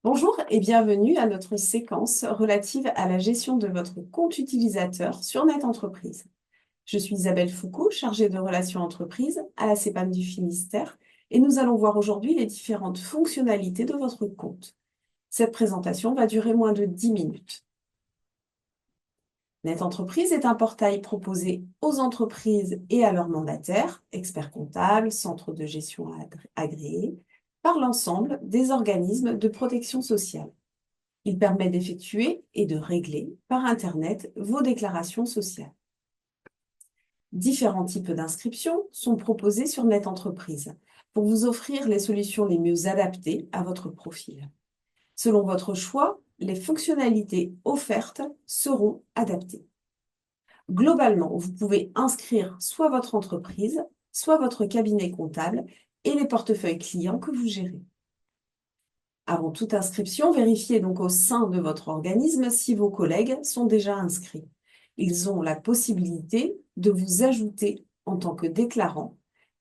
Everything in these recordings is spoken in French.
Bonjour et bienvenue à notre séquence relative à la gestion de votre compte utilisateur sur Net Entreprise. Je suis Isabelle Foucault, chargée de relations entreprises à la CEPAM du Finistère, et nous allons voir aujourd'hui les différentes fonctionnalités de votre compte. Cette présentation va durer moins de 10 minutes. Net Entreprise est un portail proposé aux entreprises et à leurs mandataires, experts comptables, centres de gestion agréés, par l'ensemble des organismes de protection sociale. Il permet d'effectuer et de régler par Internet vos déclarations sociales. Différents types d'inscriptions sont proposés sur Net Entreprise pour vous offrir les solutions les mieux adaptées à votre profil. Selon votre choix, les fonctionnalités offertes seront adaptées. Globalement, vous pouvez inscrire soit votre entreprise, soit votre cabinet comptable et les portefeuilles clients que vous gérez. Avant toute inscription, vérifiez donc au sein de votre organisme si vos collègues sont déjà inscrits. Ils ont la possibilité de vous ajouter en tant que déclarant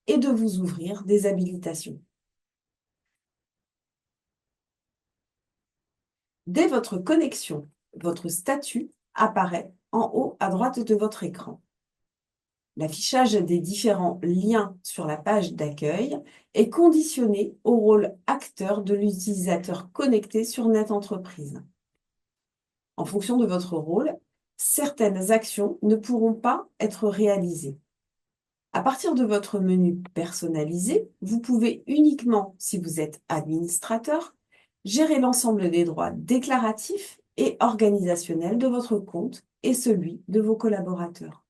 et de vous ouvrir des habilitations. Dès votre connexion, votre statut apparaît en haut à droite de votre écran. L'affichage des différents liens sur la page d'accueil est conditionné au rôle acteur de l'utilisateur connecté sur Net Entreprise. En fonction de votre rôle, certaines actions ne pourront pas être réalisées. À partir de votre menu personnalisé, vous pouvez uniquement, si vous êtes administrateur, gérer l'ensemble des droits déclaratifs et organisationnels de votre compte et celui de vos collaborateurs.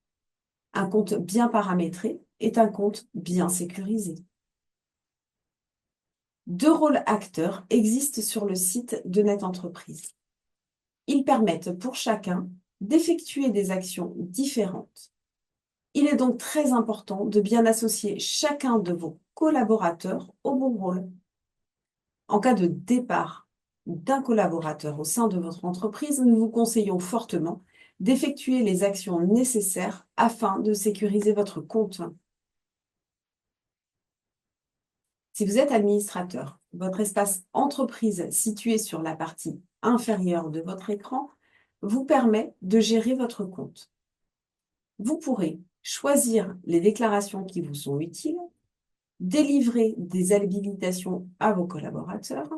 Un compte bien paramétré est un compte bien sécurisé. Deux rôles acteurs existent sur le site de Net Entreprise. Ils permettent pour chacun d'effectuer des actions différentes. Il est donc très important de bien associer chacun de vos collaborateurs au bon rôle. En cas de départ d'un collaborateur au sein de votre entreprise, nous vous conseillons fortement d'effectuer les actions nécessaires afin de sécuriser votre compte. Si vous êtes administrateur, votre espace entreprise situé sur la partie inférieure de votre écran vous permet de gérer votre compte. Vous pourrez choisir les déclarations qui vous sont utiles, délivrer des habilitations à vos collaborateurs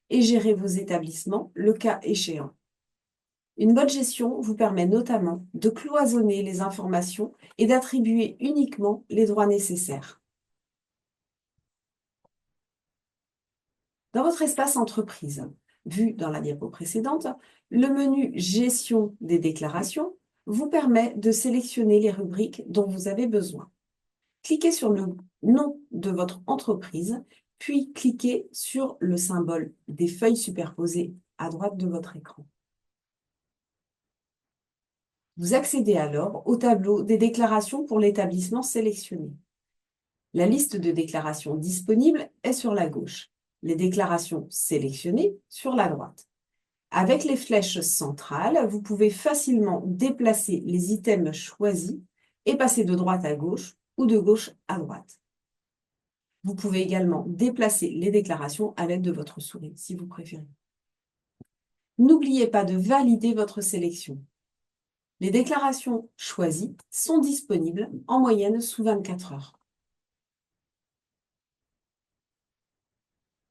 et gérer vos établissements le cas échéant. Une bonne gestion vous permet notamment de cloisonner les informations et d'attribuer uniquement les droits nécessaires. Dans votre espace entreprise, vu dans la diapo précédente, le menu Gestion des déclarations vous permet de sélectionner les rubriques dont vous avez besoin. Cliquez sur le nom de votre entreprise, puis cliquez sur le symbole des feuilles superposées à droite de votre écran. Vous accédez alors au tableau des déclarations pour l'établissement sélectionné. La liste de déclarations disponibles est sur la gauche, les déclarations sélectionnées sur la droite. Avec les flèches centrales, vous pouvez facilement déplacer les items choisis et passer de droite à gauche ou de gauche à droite. Vous pouvez également déplacer les déclarations à l'aide de votre souris, si vous préférez. N'oubliez pas de valider votre sélection. Les déclarations choisies sont disponibles en moyenne sous 24 heures.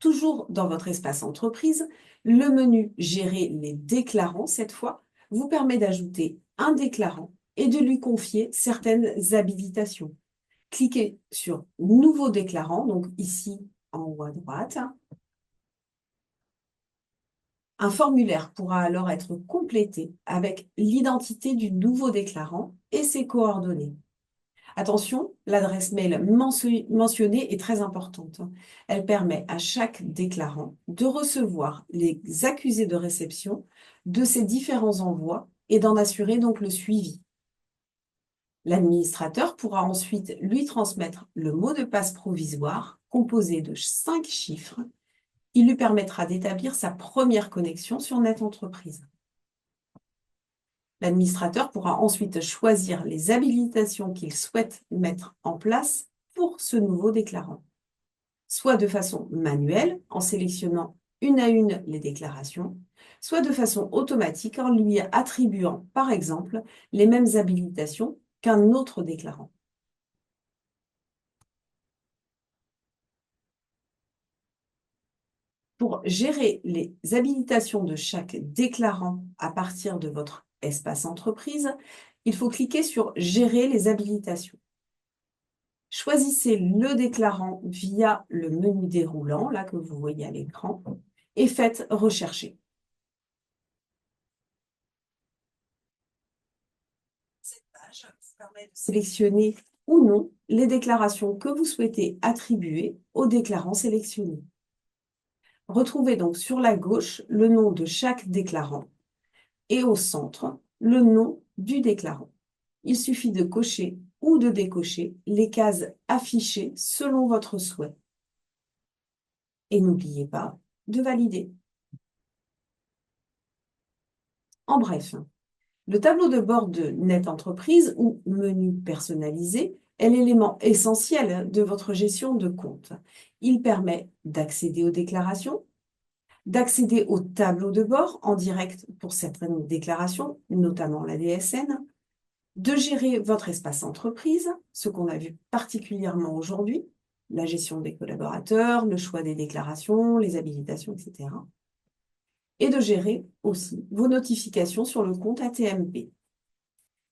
Toujours dans votre espace entreprise, le menu Gérer les déclarants, cette fois, vous permet d'ajouter un déclarant et de lui confier certaines habilitations. Cliquez sur Nouveau déclarant, donc ici en haut à droite. Un formulaire pourra alors être complété avec l'identité du nouveau déclarant et ses coordonnées. Attention, l'adresse mail mentionnée est très importante. Elle permet à chaque déclarant de recevoir les accusés de réception de ces différents envois et d'en assurer donc le suivi. L'administrateur pourra ensuite lui transmettre le mot de passe provisoire composé de 5 chiffres. Il lui permettra d'établir sa première connexion sur Net Entreprise. L'administrateur pourra ensuite choisir les habilitations qu'il souhaite mettre en place pour ce nouveau déclarant, soit de façon manuelle en sélectionnant une à une les déclarations, soit de façon automatique en lui attribuant, par exemple, les mêmes habilitations qu'un autre déclarant. Pour gérer les habilitations de chaque déclarant à partir de votre espace entreprise, il faut cliquer sur Gérer les habilitations. Choisissez le déclarant via le menu déroulant, là que vous voyez à l'écran, et faites Rechercher. Cette page vous permet de sélectionner ou non les déclarations que vous souhaitez attribuer au déclarant sélectionné. Retrouvez donc sur la gauche le nom de chaque déclarant et au centre le nom du déclarant. Il suffit de cocher ou de décocher les cases affichées selon votre souhait. Et n'oubliez pas de valider. En bref, le tableau de bord de Net Entreprise ou menu personnalisé est l'élément essentiel de votre gestion de compte. Il permet d'accéder aux déclarations, d'accéder au tableau de bord en direct pour certaines déclarations, notamment la DSN, de gérer votre espace entreprise, ce qu'on a vu particulièrement aujourd'hui, la gestion des collaborateurs, le choix des déclarations, les habilitations, etc. Et de gérer aussi vos notifications sur le compte ATMP.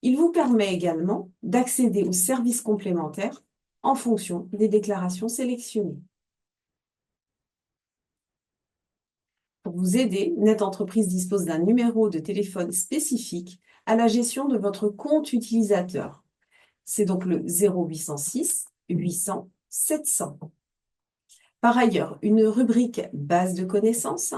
Il vous permet également d'accéder aux services complémentaires en fonction des déclarations sélectionnées. Pour vous aider, Net Entreprise dispose d'un numéro de téléphone spécifique à la gestion de votre compte utilisateur. C'est donc le 0806 800 700. Par ailleurs, une rubrique base de connaissances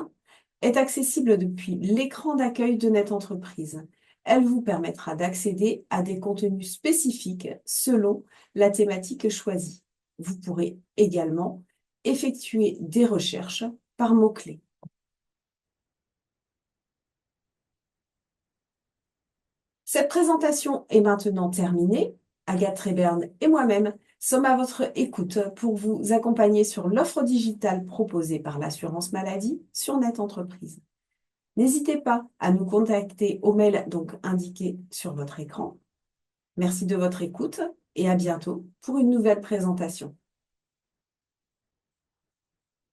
est accessible depuis l'écran d'accueil de Net Entreprise. Elle vous permettra d'accéder à des contenus spécifiques selon la thématique choisie. Vous pourrez également effectuer des recherches par mots-clés. Cette présentation est maintenant terminée. Agathe Tréberne et moi-même sommes à votre écoute pour vous accompagner sur l'offre digitale proposée par l'assurance maladie sur Net Entreprise. N'hésitez pas à nous contacter au mail donc indiqué sur votre écran. Merci de votre écoute et à bientôt pour une nouvelle présentation.